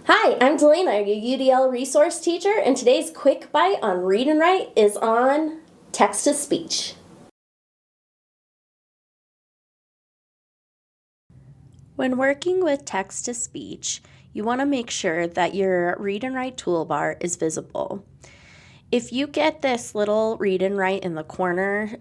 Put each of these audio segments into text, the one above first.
Hi, I'm Delana, your UDL resource teacher, and today's quick bite on Read and Write is on text-to-speech. When working with text-to-speech, you want to make sure that your Read and Write toolbar is visible. If you get this little Read and Write in the corner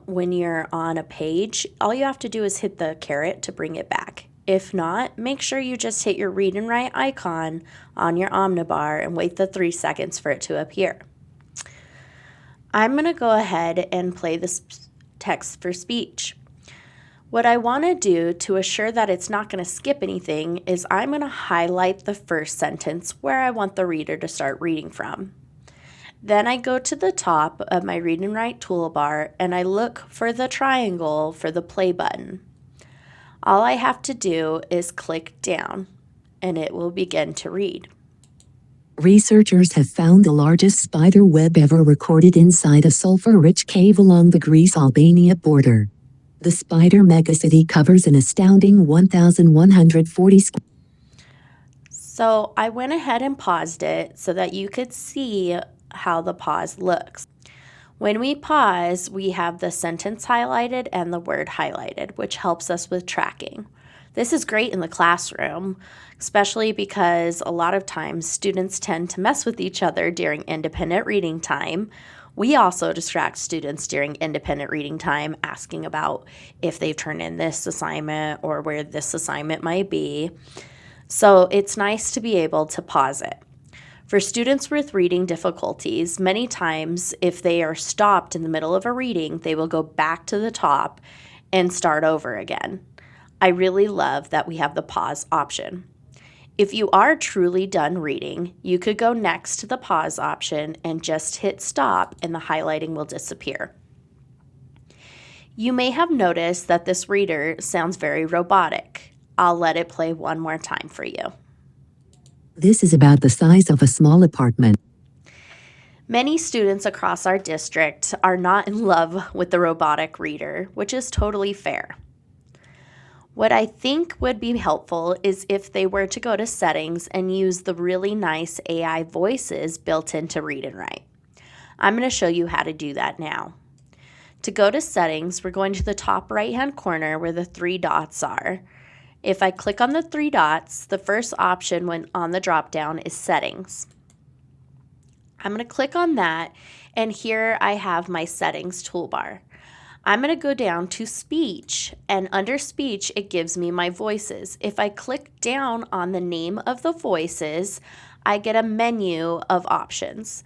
when you're on a page, all you have to do is hit the caret to bring it back. If not, make sure you just hit your Read and Write icon on your omnibar and wait the 3 seconds for it to appear. I'm going to go ahead and play this text for speech. What I want to do to assure that it's not going to skip anything is I'm going to highlight the first sentence where I want the reader to start reading from. Then I go to the top of my Read and Write toolbar and I look for the triangle for the play button. All I have to do is click down and it will begin to read. Researchers have found the largest spider web ever recorded inside a sulfur-rich cave along the Greece-Albania border. The spider megacity covers an astounding 1,140 square. So I went ahead and paused it so that you could see how the pause looks. When we pause, we have the sentence highlighted and the word highlighted, which helps us with tracking. This is great in the classroom, especially because a lot of times students tend to mess with each other during independent reading time. We also distract students during independent reading time, asking about if they've turned in this assignment or where this assignment might be. So it's nice to be able to pause it. For students with reading difficulties, many times if they are stopped in the middle of a reading, they will go back to the top and start over again. I really love that we have the pause option. If you are truly done reading, you could go next to the pause option and just hit stop and the highlighting will disappear. You may have noticed that this reader sounds very robotic. I'll let it play one more time for you. This is about the size of a small apartment. Many students across our district are not in love with the robotic reader, which is totally fair. What I think would be helpful is if they were to go to settings and use the really nice AI voices built into Read and Write. I'm going to show you how to do that now. To go to settings, we're going to the top right-hand corner where the 3 dots are. If I click on the 3 dots, the first option when on the drop-down is settings. I'm going to click on that, and here I have my settings toolbar. I'm going to go down to speech, and under speech, it gives me my voices. If I click down on the name of the voices, I get a menu of options.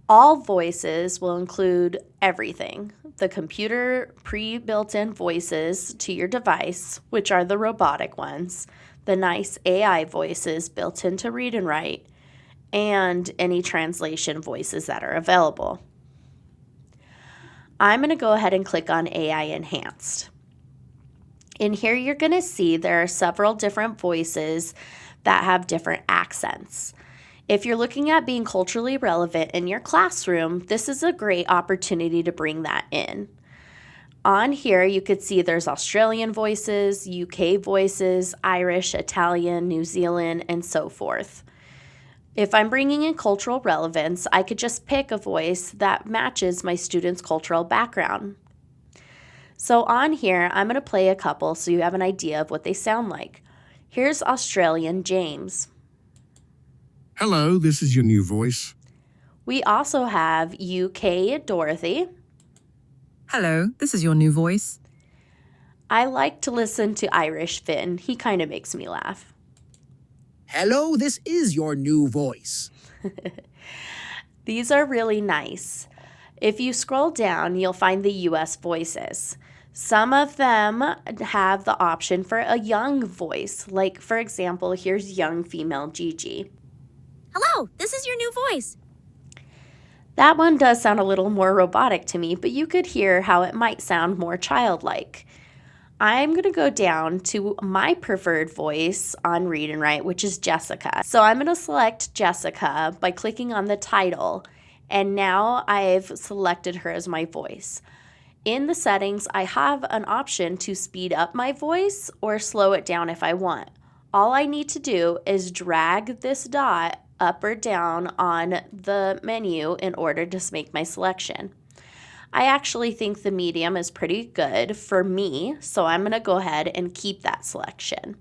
All voices will include everything. The computer pre-built-in voices to your device, which are the robotic ones, the nice AI voices built into Read and Write, and any translation voices that are available. I'm going to go ahead and click on AI Enhanced. In here, you're going to see there are several different voices that have different accents. If you're looking at being culturally relevant in your classroom, this is a great opportunity to bring that in. On here, you could see there's Australian voices, UK voices, Irish, Italian, New Zealand, and so forth. If I'm bringing in cultural relevance, I could just pick a voice that matches my student's cultural background. So on here, I'm going to play a couple so you have an idea of what they sound like. Here's Australian James. Hello, this is your new voice. We also have UK Dorothy. Hello, this is your new voice. I like to listen to Irish Finn. He kind of makes me laugh. Hello, this is your new voice. These are really nice. If you scroll down, you'll find the US voices. Some of them have the option for a young voice. Like, for example, here's young female Gigi. Hello, this is your new voice. That one does sound a little more robotic to me, but you could hear how it might sound more childlike. I'm going to go down to my preferred voice on Read and Write, which is Jessica. So I'm going to select Jessica by clicking on the title, and now I've selected her as my voice. In the settings, I have an option to speed up my voice or slow it down if I want. All I need to do is drag this dot up or down on the menu in order to make my selection. I actually think the medium is pretty good for me, so I'm going to go ahead and keep that selection.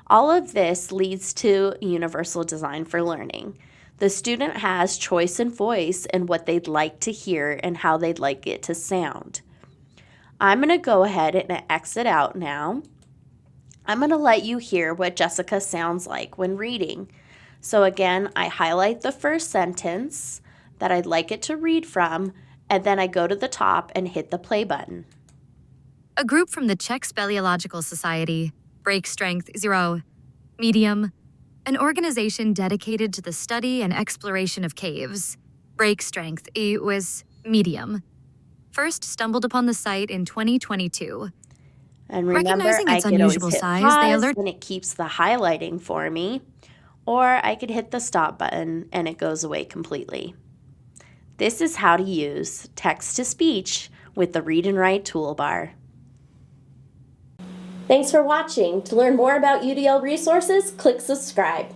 All of this leads to universal design for learning. The student has choice and voice in what they'd like to hear and how they'd like it to sound. I'm going to go ahead and exit out now. I'm going to let you hear what Jessica sounds like when reading. So again, I highlight the first sentence that I'd like it to read from, and then I go to the top and hit the play button. A group from the Czech Speleological Society, break strength 0, medium. An organization dedicated to the study and exploration of caves, break strength was medium. First stumbled upon the site in 2022. And remember, Recognizing I its could always unusual hit size, pause they alert- and it keeps the highlighting for me, or I could hit the stop button and it goes away completely. This is how to use text-to-speech with the Read and Write Toolbar. Thanks for watching. To learn more about UDL resources, click subscribe.